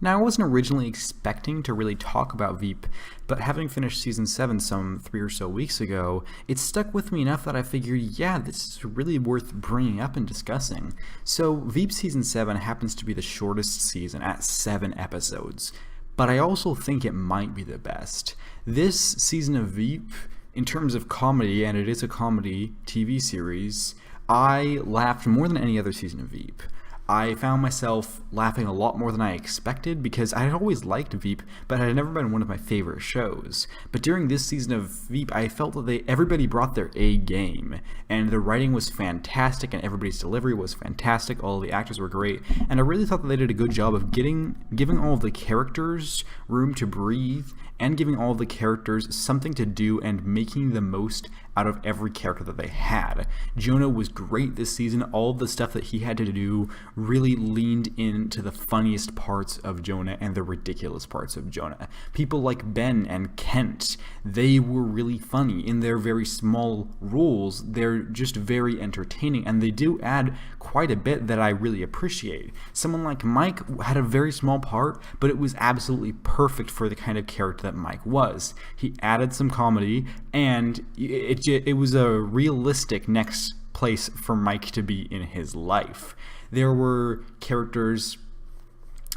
Now, I wasn't originally expecting to really talk about Veep, but having finished Season 7 some 3 or so weeks ago, it stuck with me enough that I figured, yeah, this is really worth bringing up and discussing. So, Veep Season 7 happens to be the shortest season at 7 episodes, but I also think it might be the best. This season of Veep, in terms of comedy, and it is a comedy TV series, I laughed more than any other season of Veep. I found myself laughing a lot more than I expected because I had always liked Veep, but it had never been one of my favorite shows. But during this season of Veep, I felt that everybody brought their A game, and the writing was fantastic, and everybody's delivery was fantastic. All the actors were great, and I really thought that they did a good job of giving all of the characters room to breathe, and giving all of the characters something to do, and making the most out of every character that they had. Jonah was great this season. All of the stuff that he had to do really leaned into the funniest parts of Jonah and the ridiculous parts of Jonah. People like Ben and Kent, they were really funny in their very small roles. They're just very entertaining, and they do add quite a bit that I really appreciate. Someone like Mike had a very small part, but it was absolutely perfect for the kind of character that Mike was. He added some comedy, and it was a realistic next place for Mike to be in his life. There were characters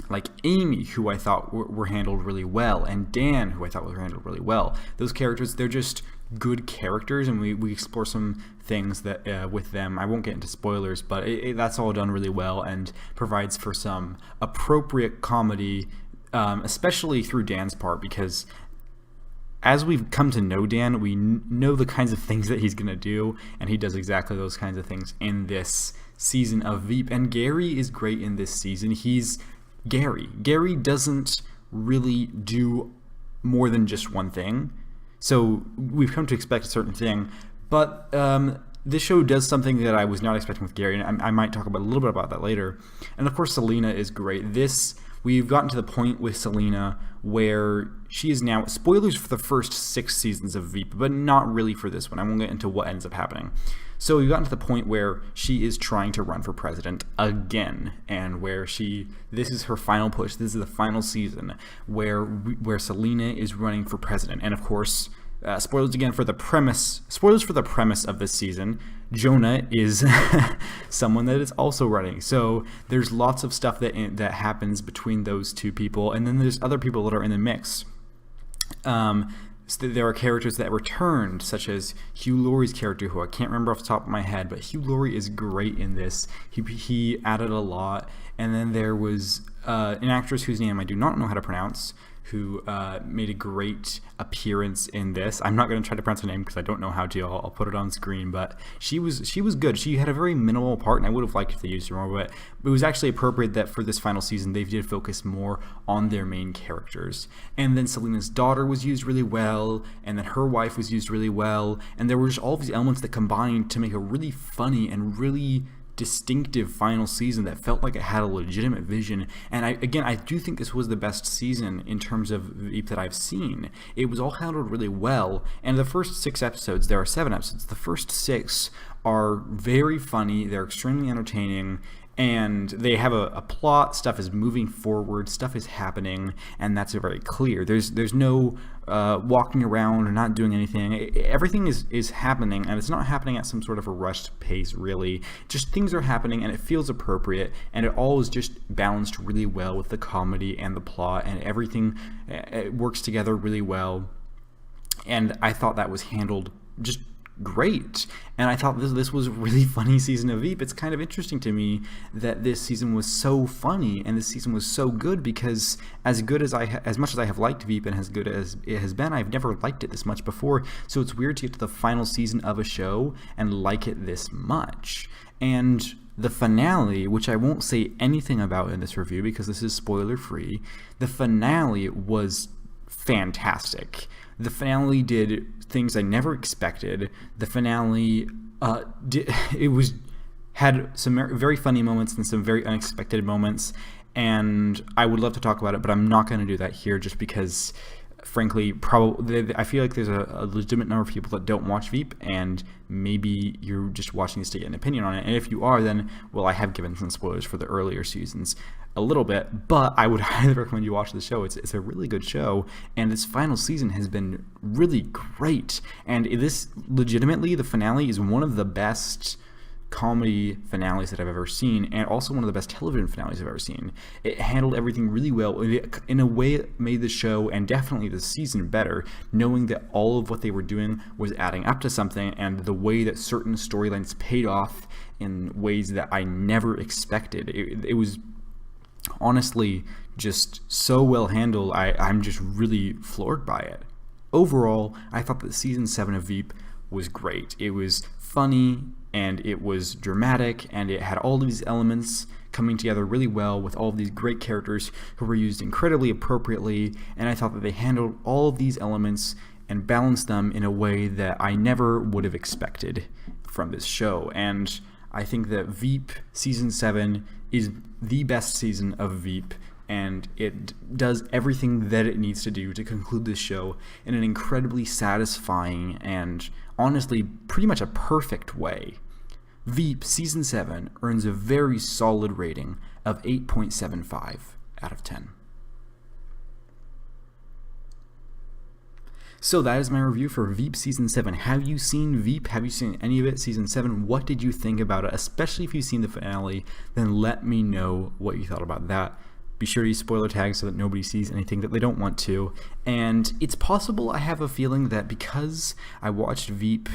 like Amy, who I thought were handled really well, and Dan, who I thought were handled really well. Those characters, they're just good characters, and we explore some things that with them. I won't get into spoilers, but that's all done really well and provides for some appropriate comedy, especially through Dan's part, because as we've come to know Dan, we know the kinds of things that he's going to do, and he does exactly those kinds of things in this season of Veep. And Gary is great in this season. He's Gary. Gary doesn't really do more than just one thing, so we've come to expect a certain thing, but this show does something that I was not expecting with Gary, and I might talk about a little bit about that later. And of course, Selena is great. We've gotten to the point with Selena where she is now, spoilers for the first 6 seasons of Veep, but not really for this one. I won't get into what ends up happening. So we've gotten to the point where she is trying to run for president again, and where this is her final push. This is the final season where Selena is running for president. And of course, spoilers again for the premise. Spoilers for the premise of this season. Jonah is someone that is also running. So there's lots of stuff that happens between those two people, and then there's other people that are in the mix. So there are characters that returned, such as Hugh Laurie's character, who I can't remember off the top of my head, but Hugh Laurie is great in this. He added a lot. And then there was an actress whose name I do not know how to pronounce, who made a great appearance in this. I'm not going to try to pronounce her name because I don't know how to. I'll put it on screen, but she was good. She had a very minimal part, and I would have liked if they used her more, but it was actually appropriate that for this final season they did focus more on their main characters. And then Selena's daughter was used really well, and then her wife was used really well, and there were just all these elements that combined to make a really funny and really distinctive final season that felt like it had a legitimate vision. And I do think this was the best season in terms of Veep that I've seen. It was all handled really well, and the first 6 episodes, there are 7 episodes, the first 6 are very funny, they're extremely entertaining, and they have a plot. Stuff is moving forward, stuff is happening, and that's very clear. There's no walking around or not doing anything. Everything is happening, and it's not happening at some sort of a rushed pace, really. Just things are happening, and it feels appropriate, and it all is just balanced really well with the comedy and the plot, and everything it works together really well. And I thought that was handled just great, and I thought this was a really funny season of Veep. It's kind of interesting to me that this season was so funny, and this season was so good, because as much as I have liked Veep, and as good as it has been, I've never liked it this much before. So it's weird to get to the final season of a show and like it this much. And the finale, which I won't say anything about in this review because this is spoiler free, the finale was fantastic. The finale did things I never expected. The finale had some very funny moments and some very unexpected moments, and I would love to talk about it, but I'm not going to do that here just because, frankly, I feel like there's a legitimate number of people that don't watch Veep, and maybe you're just watching this to get an opinion on it. And if you are, then, well, I have given some spoilers for the earlier seasons. a little bit, but I would highly recommend you watch the show. It's a really good show, and this final season has been really great. And this, legitimately, the finale is one of the best comedy finales that I've ever seen, and also one of the best television finales I've ever seen. It handled everything really well. In a way, it made the show, and definitely the season, better, knowing that all of what they were doing was adding up to something, and the way that certain storylines paid off in ways that I never expected. It was honestly just so well handled. I'm just really floored by it. Overall, I thought that season 7 of Veep was great. It was funny, and it was dramatic, and it had all of these elements coming together really well with all of these great characters who were used incredibly appropriately, and I thought that they handled all of these elements and balanced them in a way that I never would have expected from this show. And I think that Veep Season 7 is the best season of Veep, and it does everything that it needs to do to conclude this show in an incredibly satisfying and honestly pretty much a perfect way. Veep Season 7 earns a very solid rating of 8.75 out of 10. So that is my review for Veep Season 7. Have you seen Veep? Have you seen any of it, Season 7? What did you think about it? Especially if you've seen the finale, then let me know what you thought about that. Be sure to use spoiler tags so that nobody sees anything that they don't want to. And it's possible, I have a feeling, that because I watched Veep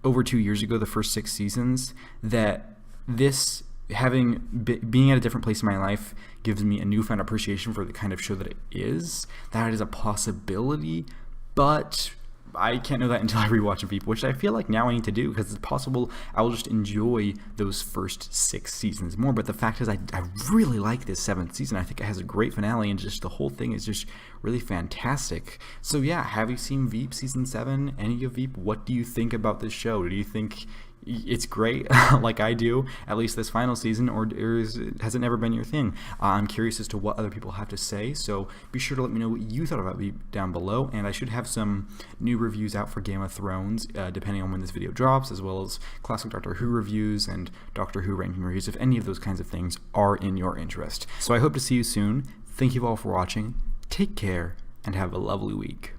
over 2 years ago, the first 6 seasons, that this being at a different place in my life gives me a newfound appreciation for the kind of show that it is. That is a possibility, but I can't know that until I rewatch Veep, which I feel like now I need to do, because it's possible I'll just enjoy those first 6 seasons more. But the fact is, I really like this 7th season. I think it has a great finale, and just the whole thing is just really fantastic. So yeah, have you seen Veep Season 7? Any of Veep? What do you think about this show? Do you think it's great like I do, at least this final season, or has it never been your thing? I'm curious as to what other people have to say, so be sure to let me know what you thought about Veep down below. And I should have some new reviews out for Game of Thrones depending on when this video drops, as well as classic Doctor Who reviews and Doctor Who ranking reviews, if any of those kinds of things are in your interest. So I hope to see you soon. Thank you all for watching, take care, and have a lovely week.